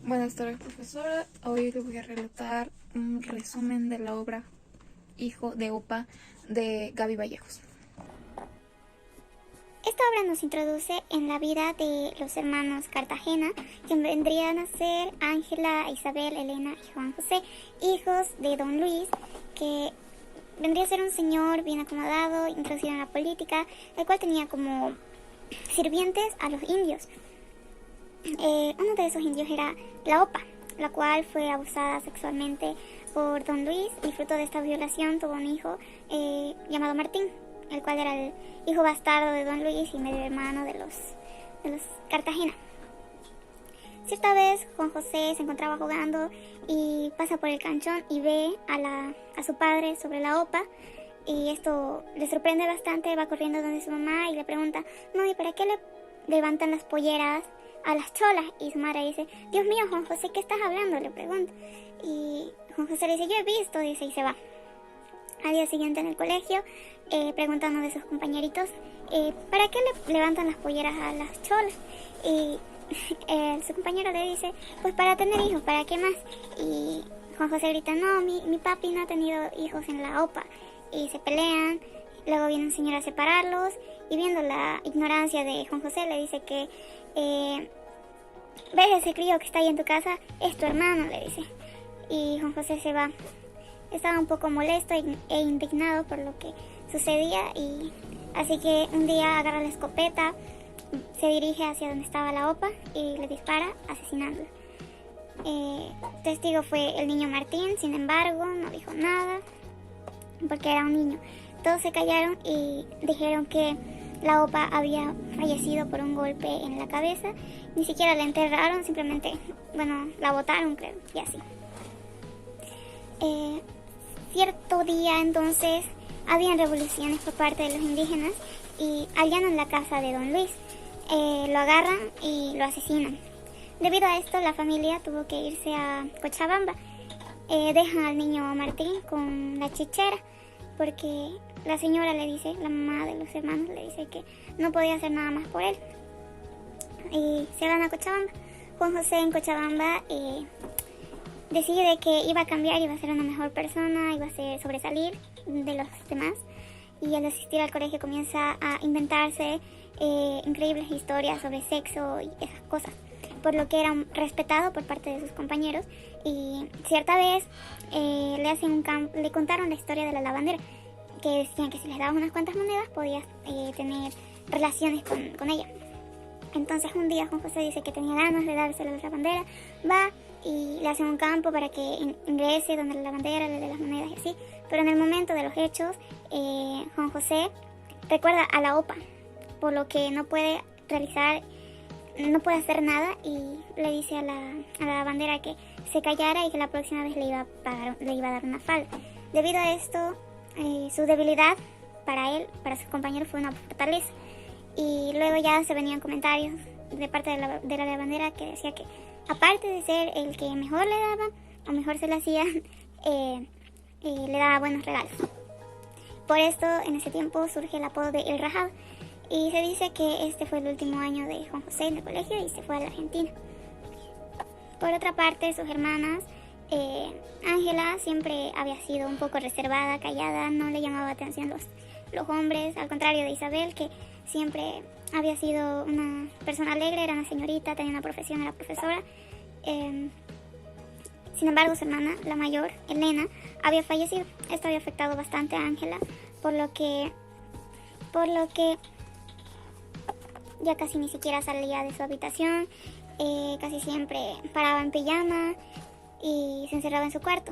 Buenas tardes, profesora. Hoy le voy a relatar un resumen de la obra Hijo de Opa de Gaby Vallejos. Esta obra nos introduce en la vida de los hermanos Cartagena, que vendrían a ser Ángela, Isabel, Elena y Juan José, hijos de Don Luis, que vendría a ser un señor bien acomodado, introducido en la política, el cual tenía como sirvientes a los indios. Uno de esos indios era la Opa, la cual fue abusada sexualmente por Don Luis, y fruto de esta violación tuvo un hijo llamado Martín, el cual era el hijo bastardo de Don Luis y medio hermano de los Cartagena. Cierta vez Juan José se encontraba jugando y pasa por el canchón y ve a su padre sobre la Opa, y esto le sorprende bastante. Va corriendo donde su mamá y le pregunta: no, ¿y para qué le levantan las polleras a las cholas? Y su madre dice: Dios mío, Juan José, ¿qué estás hablando?, le pregunta. Y Juan José le dice: yo he visto, dice, y se va. Al día siguiente en el colegio, pregunta a uno de sus compañeritos: ¿para qué le levantan las polleras a las cholas? Y su compañero le dice: pues para tener hijos, ¿para qué más? Y Juan José grita: no, mi papi no ha tenido hijos en la OPA. Y se pelean. Luego viene un señor a separarlos, y viendo la ignorancia de Juan José le dice que ¿ves ese crío que está ahí en tu casa? Es tu hermano, le dice. Y Juan José se va. Estaba un poco molesto e indignado por lo que sucedía, y así que un día agarra la escopeta, se dirige hacia donde estaba la OPA y le dispara, asesinándola. Testigo fue el niño Martín. Sin embargo, no dijo nada porque era un niño. Todos se callaron y dijeron que la OPA había fallecido por un golpe en la cabeza. Ni siquiera la enterraron, simplemente, la botaron, creo, y así. Cierto día, entonces, habían revoluciones por parte de los indígenas y allanan la casa de Don Luis. Lo agarran y lo asesinan. Debido a esto, la familia tuvo que irse a Cochabamba. Dejan al niño Martín con la chichera porque la señora le dice, la mamá de los hermanos le dice que no podía hacer nada más por él. Y se van a Cochabamba. Juan José en Cochabamba decide que iba a cambiar, iba a ser una mejor persona, iba a sobresalir de los demás. Y al asistir al colegio comienza a inventarse increíbles historias sobre sexo y esas cosas, por lo que era respetado por parte de sus compañeros. Y cierta vez le contaron la historia de la lavandera, que decían que si les dabas unas cuantas monedas podías tener relaciones con ella. Entonces un día Juan José dice que tenía ganas de dársela a la lavandera, va y le hacen un campo para que ingrese donde la lavandera, le dé las monedas y así. Pero en el momento de los hechos, Juan José recuerda a la OPA, por lo que no puede hacer nada, y le dice a la lavandera que se callara y que la próxima vez le iba a dar una falda. Debido a esto, su debilidad para él, para sus compañeros, fue una fortaleza. Y luego ya se venían comentarios de parte de la lavandera que decía que, aparte de ser el que mejor le daba o mejor se le hacía, le daba buenos regalos. Por esto, en ese tiempo surge el apodo de El Rajado, y se dice que este fue el último año de Juan José en el colegio y se fue a la Argentina. Por otra parte, sus hermanas, Ángela siempre había sido un poco reservada, callada, no le llamaba atención los hombres, al contrario de Isabel, que siempre había sido una persona alegre, era una señorita, tenía una profesión, era profesora. Sin embargo, su hermana, la mayor, Elena, había fallecido. Esto había afectado bastante a Ángela, por lo que ya casi ni siquiera salía de su habitación, casi siempre paraba en pijama y se encerraba en su cuarto.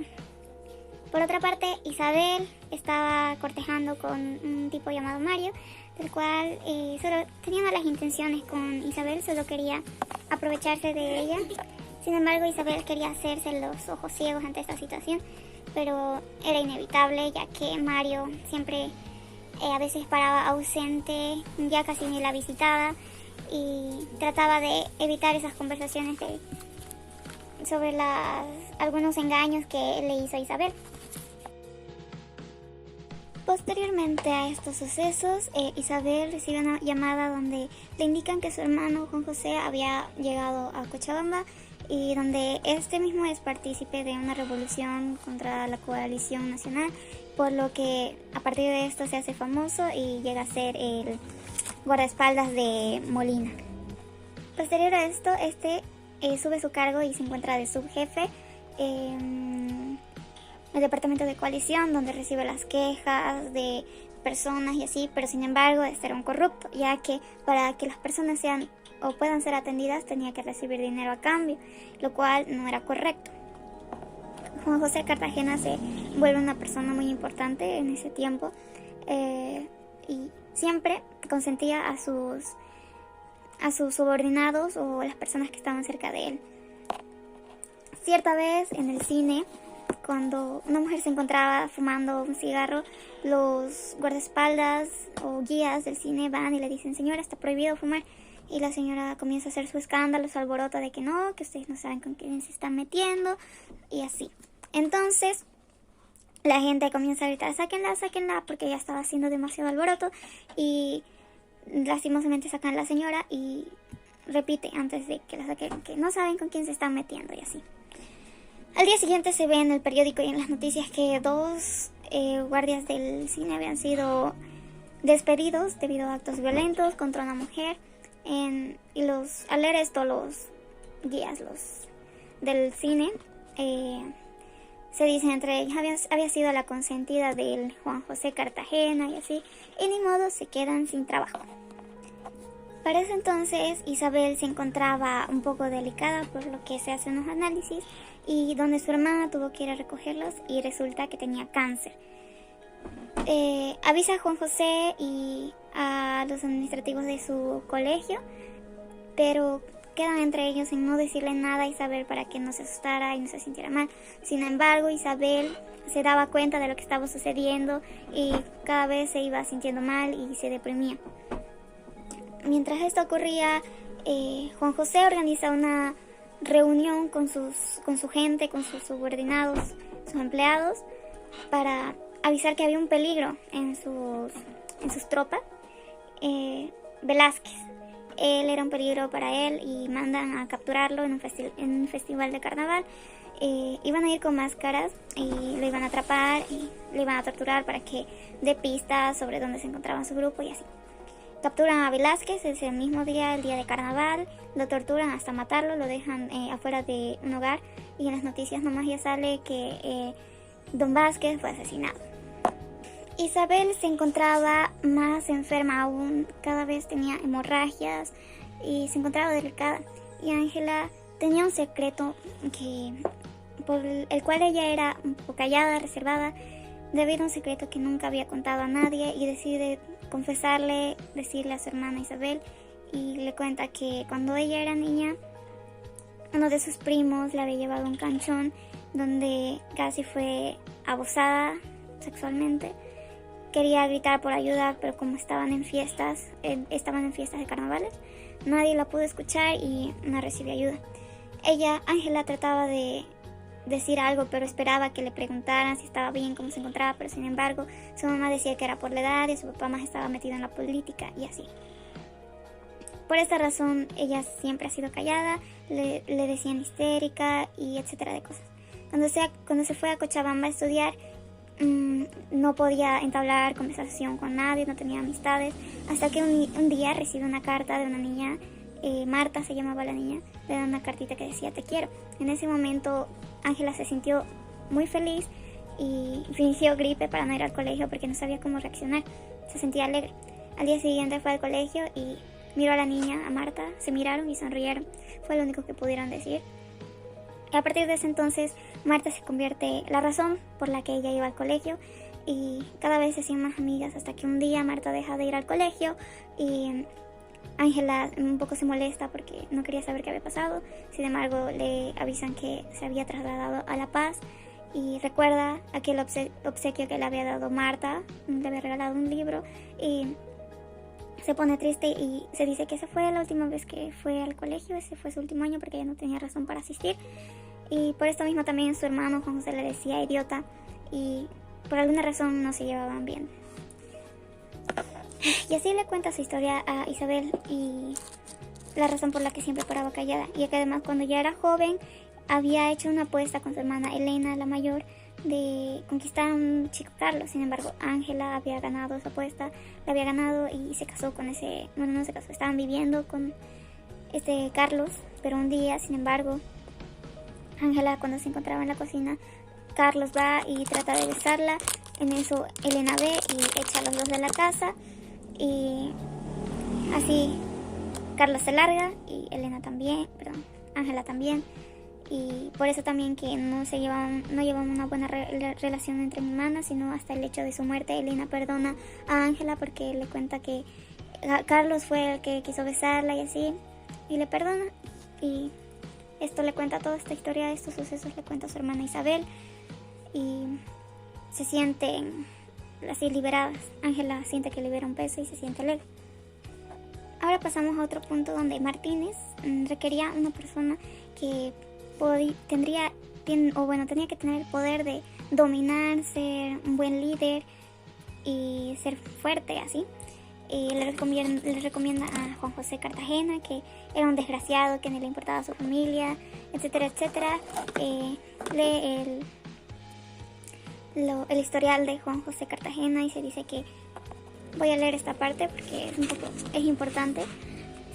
Por otra parte, Isabel estaba cortejando con un tipo llamado Mario, del cual solo tenía malas intenciones con Isabel, solo quería aprovecharse de ella. Sin embargo, Isabel quería hacerse los ojos ciegos ante esta situación, pero era inevitable, ya que Mario siempre a veces paraba ausente, ya casi ni la visitaba, y trataba de evitar esas conversaciones sobre algunos engaños que le hizo a Isabel. Posteriormente a estos sucesos, Isabel recibe una llamada donde le indican que su hermano Juan José había llegado a Cochabamba y donde este mismo es partícipe de una revolución contra la coalición nacional, por lo que a partir de esto se hace famoso y llega a ser el guardaespaldas de Molina. Posterior a esto, sube su cargo y se encuentra de subjefe en el departamento de coalición, donde recibe las quejas de personas y así, pero sin embargo este era un corrupto, ya que para que las personas sean o puedan ser atendidas tenía que recibir dinero a cambio, lo cual no era correcto. Juan José Cartagena se vuelve una persona muy importante en ese tiempo y siempre consentía a sus subordinados o las personas que estaban cerca de él. Cierta vez en el cine, cuando una mujer se encontraba fumando un cigarro, los guardaespaldas o guías del cine van y le dicen: señora, está prohibido fumar. Y la señora comienza a hacer su escándalo, su alboroto de que no, que ustedes no saben con quién se están metiendo y así. Entonces la gente comienza a gritar: sáquenla, sáquenla, porque ya estaba haciendo demasiado alboroto, y lastimosamente sacan a la señora y repite antes de que la saquen que no saben con quién se están metiendo y así. Al día siguiente se ve en el periódico y en las noticias que 2 guardias del cine habían sido despedidos debido a actos violentos contra una mujer. Y al leer esto, los guías del cine se dicen entre ellos: había sido la consentida del Juan José Cartagena y así, y ni modo, se quedan sin trabajo. Para ese entonces Isabel se encontraba un poco delicada, por lo que se hacen unos análisis y donde su hermana tuvo que ir a recogerlos y resulta que tenía cáncer. Avisa a Juan José y a los administrativos de su colegio, pero quedan entre ellos en no decirle nada a Isabel para que no se asustara y no se sintiera mal. Sin embargo, Isabel se daba cuenta de lo que estaba sucediendo y cada vez se iba sintiendo mal y se deprimía. Mientras esto ocurría, Juan José organiza una reunión con su gente, con sus subordinados, sus empleados, para avisar que había un peligro en sus tropas. Velázquez, él era un peligro para él y mandan a capturarlo en un festival de carnaval. Iban a ir con máscaras y lo iban a atrapar y lo iban a torturar para que dé pistas sobre dónde se encontraba su grupo y así. Capturan a Velázquez ese mismo día, el día de carnaval, lo torturan hasta matarlo, lo dejan afuera de un hogar y en las noticias nomás ya sale que Don Vázquez fue asesinado. Isabel se encontraba más enferma aún, cada vez tenía hemorragias y se encontraba delicada. Y Ángela tenía un secreto por el cual ella era un poco callada, reservada, debido a un secreto que nunca había contado a nadie, y decide decirle a su hermana Isabel, y le cuenta que cuando ella era niña, uno de sus primos le había llevado un canchón donde casi fue abusada sexualmente. Quería gritar por ayuda, pero como estaban en fiestas de carnavales, nadie la pudo escuchar y no recibió ayuda. Ángela, trataba de decir algo, pero esperaba que le preguntaran si estaba bien, cómo se encontraba, pero sin embargo su mamá decía que era por la edad y su papá más estaba metido en la política y así. Por esta razón ella siempre ha sido callada, le decían histérica y etcétera de cosas. Cuando se fue a Cochabamba a estudiar, no podía entablar conversación con nadie, no tenía amistades, hasta que un día recibe una carta de una niña, Marta se llamaba la niña, le da una cartita que decía: te quiero. En ese momento Ángela se sintió muy feliz y fingió gripe para no ir al colegio porque no sabía cómo reaccionar, se sentía alegre. Al día siguiente fue al colegio y miró a la niña, a Marta, se miraron y sonrieron, fue lo único que pudieron decir. Y a partir de ese entonces Marta se convierte la razón por la que ella iba al colegio, y cada vez se hacían más amigas, hasta que un día Marta deja de ir al colegio y Ángela un poco se molesta porque no quería saber qué había pasado. Sin embargo, le avisan que se había trasladado a La Paz y recuerda aquel obsequio que le había dado Marta, le había regalado un libro, y se pone triste y se dice que esa fue la última vez que fue al colegio, ese fue su último año porque ella no tenía razón para asistir. Y por esto mismo también su hermano Juan José le decía idiota, y por alguna razón no se llevaban bien. Y así le cuenta su historia a Isabel, y la razón por la que siempre paraba callada. Y que además cuando ya era joven había hecho una apuesta con su hermana Elena, la mayor, de conquistar a un chico Carlos. Sin embargo, Ángela había ganado esa apuesta, la había ganado y se casó con ese, bueno, no se casó, estaban viviendo con este Carlos, pero un día, sin embargo, Ángela, cuando se encontraba en la cocina, Carlos va y trata de besarla. En eso Elena ve y echa a los dos de la casa y así Carlos se larga y Elena también, perdón, Ángela también. Y por eso también que no llevan una buena relación entre hermanas, sino hasta el hecho de su muerte. Elena perdona a Ángela porque le cuenta que Carlos fue el que quiso besarla y así, y le perdona. Y esto le cuenta toda esta historia, estos sucesos le cuenta a su hermana Isabel y se sienten así liberadas. Ángela siente que libera un peso y se siente alegre. Ahora pasamos a otro punto donde Martínez requería una persona que tenía que tener el poder de dominar, ser un buen líder y ser fuerte así. Le recomienda a Juan José Cartagena, que era un desgraciado, que no le importaba a su familia, etcétera, etcétera. Lee el historial de Juan José Cartagena y se dice que, voy a leer esta parte porque es importante.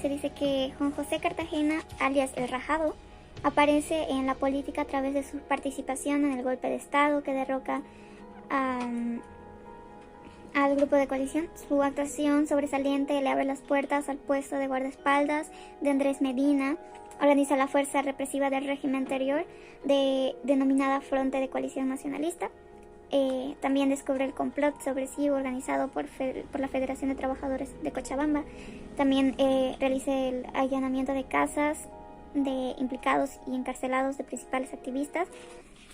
Se dice que Juan José Cartagena, alias El Rajado, aparece en la política a través de su participación en el golpe de Estado que derroca al grupo de coalición. Su actuación sobresaliente le abre las puertas al puesto de guardaespaldas de Andrés Medina. Organiza la fuerza represiva del régimen anterior, denominada Fronte de Coalición Nacionalista. También descubre el complot subversivo organizado por la Federación de Trabajadores de Cochabamba. También realiza el allanamiento de casas de implicados y encarcelados de principales activistas.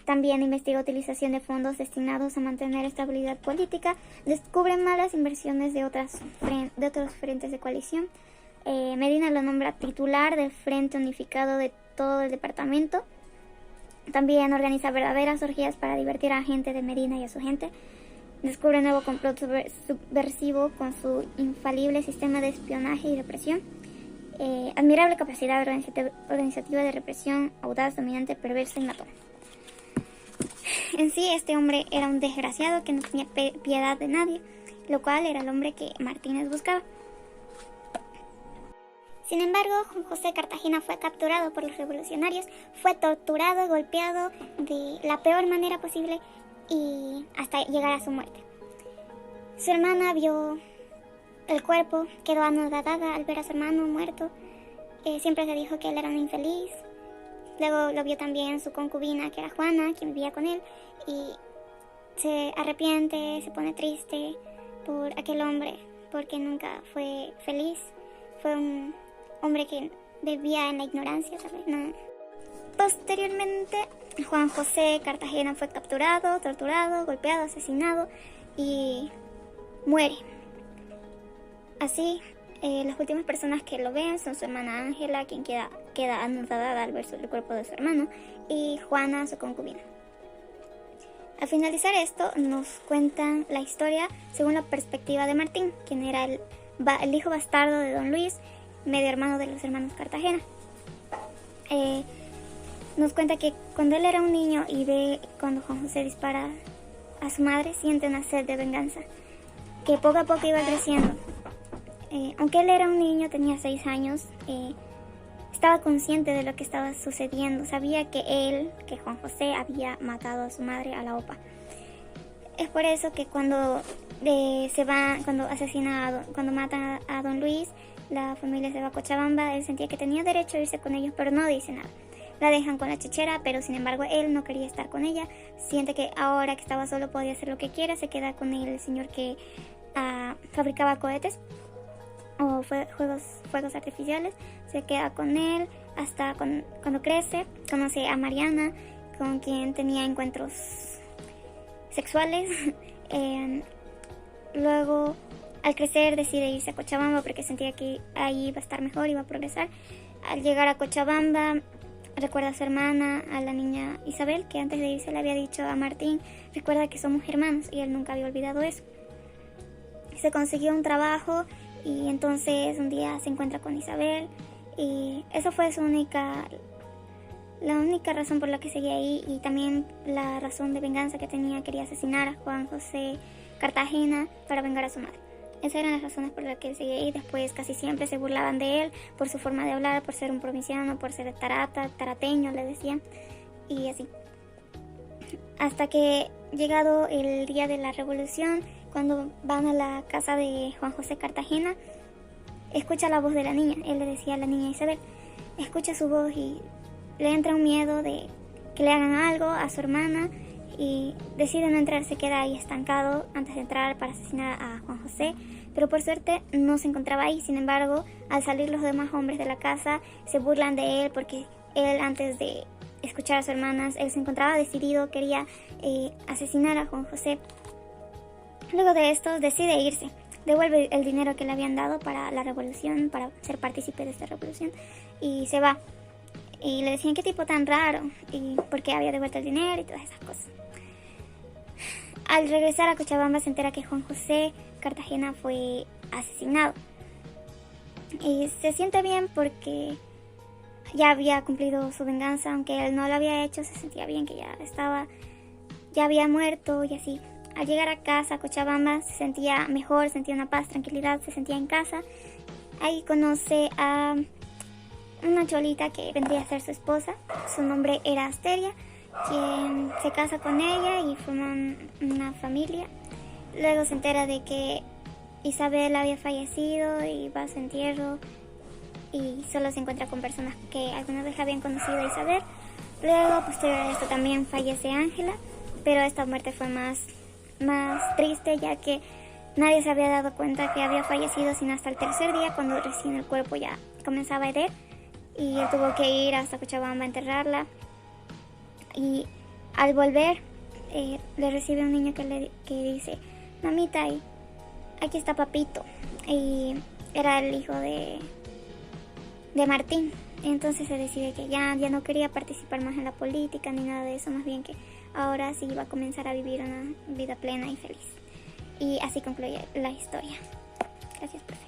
También investiga utilización de fondos destinados a mantener estabilidad política. Descubre malas inversiones de otros frentes de coalición. Medina lo nombra titular del Frente Unificado de todo el departamento. También organiza verdaderas orgías para divertir a gente de Medina y a su gente. Descubre un nuevo complot subversivo con su infalible sistema de espionaje y represión. Admirable capacidad organizativa de represión, audaz, dominante, perversa y matón. En sí, este hombre era un desgraciado que no tenía piedad de nadie, lo cual era el hombre que Martínez buscaba. Sin embargo, Juan José Cartagena fue capturado por los revolucionarios, fue torturado, golpeado de la peor manera posible y hasta llegar a su muerte. Su hermana vio el cuerpo, quedó anodadada al ver a su hermano muerto. Siempre se dijo que él era un infeliz. Luego lo vio también su concubina, que era Juana, quien vivía con él, y se arrepiente, se pone triste por aquel hombre, porque nunca fue feliz. Fue un hombre que vivía en la ignorancia, ¿sabes? No. Posteriormente, Juan José Cartagena fue capturado, torturado, golpeado, asesinado y muere. Así, las últimas personas que lo ven son su hermana Ángela, quien queda anodada al ver el cuerpo de su hermano, y Juana, su concubina. Al finalizar esto, nos cuentan la historia según la perspectiva de Martín, quien era el hijo bastardo de Don Luis, medio hermano de los hermanos Cartagena. Nos cuenta que cuando él era un niño y ve cuando Juan José dispara a su madre, siente una sed de venganza, que poco a poco iba creciendo. Aunque él era un niño, tenía 6 años, estaba consciente de lo que estaba sucediendo. Sabía que Juan José, había matado a su madre, a la OPA. Es por eso que cuando matan a Don Luis, la familia se va a Cochabamba. Él sentía que tenía derecho a irse con ellos, pero no dice nada. La dejan con la chichera, pero sin embargo él no quería estar con ella. Siente que ahora que estaba solo podía hacer lo que quiera. Se queda con el señor que fabricaba cohetes o fuegos artificiales. Se queda con él hasta cuando crece. Conoce a Mariana, con quien tenía encuentros sexuales. Luego, al crecer, decide irse a Cochabamba porque sentía que ahí iba a estar mejor, iba a progresar. Al llegar a Cochabamba, recuerda a su hermana, a la niña Isabel, que antes de irse le había dicho a Martín: recuerda que somos hermanos, y él nunca había olvidado eso. Se consiguió un trabajo y entonces un día se encuentra con Isabel Y eso fue la única razón por la que seguía ahí, y también la razón de venganza que tenía. Quería asesinar a Juan José Cartagena para vengar a su madre. Esas eran las razones por las que él seguía ahí. Después casi siempre se burlaban de él por su forma de hablar, por ser un provinciano, por ser tarateño, le decían, y así. Hasta que, llegado el día de la revolución, cuando van a la casa de Juan José Cartagena, escucha la voz de la niña. Él le decía a la niña Isabel, escucha su voz y le entra un miedo de que le hagan algo a su hermana, y decide no entrar. Se queda ahí estancado antes de entrar para asesinar a Juan José, pero por suerte no se encontraba ahí. Sin embargo, al salir los demás hombres de la casa, se burlan de él porque él, antes de escuchar a sus hermanas, él se encontraba decidido, quería asesinar a Juan José. Luego de esto decide irse, devuelve el dinero que le habían dado para la revolución, para ser partícipe de esta revolución, y se va. Y le decían qué tipo tan raro, y por qué había devuelto el dinero y todas esas cosas. Al regresar a Cochabamba se entera que Juan José Cartagena fue asesinado. Y se siente bien porque ya había cumplido su venganza, aunque él no lo había hecho. Se sentía bien que ya había muerto y así. Al llegar a casa, a Cochabamba, se sentía mejor, sentía una paz, tranquilidad, se sentía en casa. Ahí conoce a una cholita que vendría a ser su esposa. Su nombre era Asteria, quien se casa con ella y forman una familia. Luego se entera de que Isabel había fallecido y va a su entierro, y solo se encuentra con personas que alguna vez habían conocido a Isabel. Luego, posterior a esto, también fallece Ángela, pero esta muerte fue más triste, ya que nadie se había dado cuenta que había fallecido sino hasta el tercer día, cuando recién el cuerpo ya comenzaba a hervir, y él tuvo que ir hasta Cochabamba a enterrarla. Y al volver, le recibe un niño que dice, mamita, aquí está papito. Y era el hijo de Martín. Entonces se decide que ya no quería participar más en la política ni nada de eso, más bien que ahora sí iba a comenzar a vivir una vida plena y feliz. Y así concluye la historia. Gracias por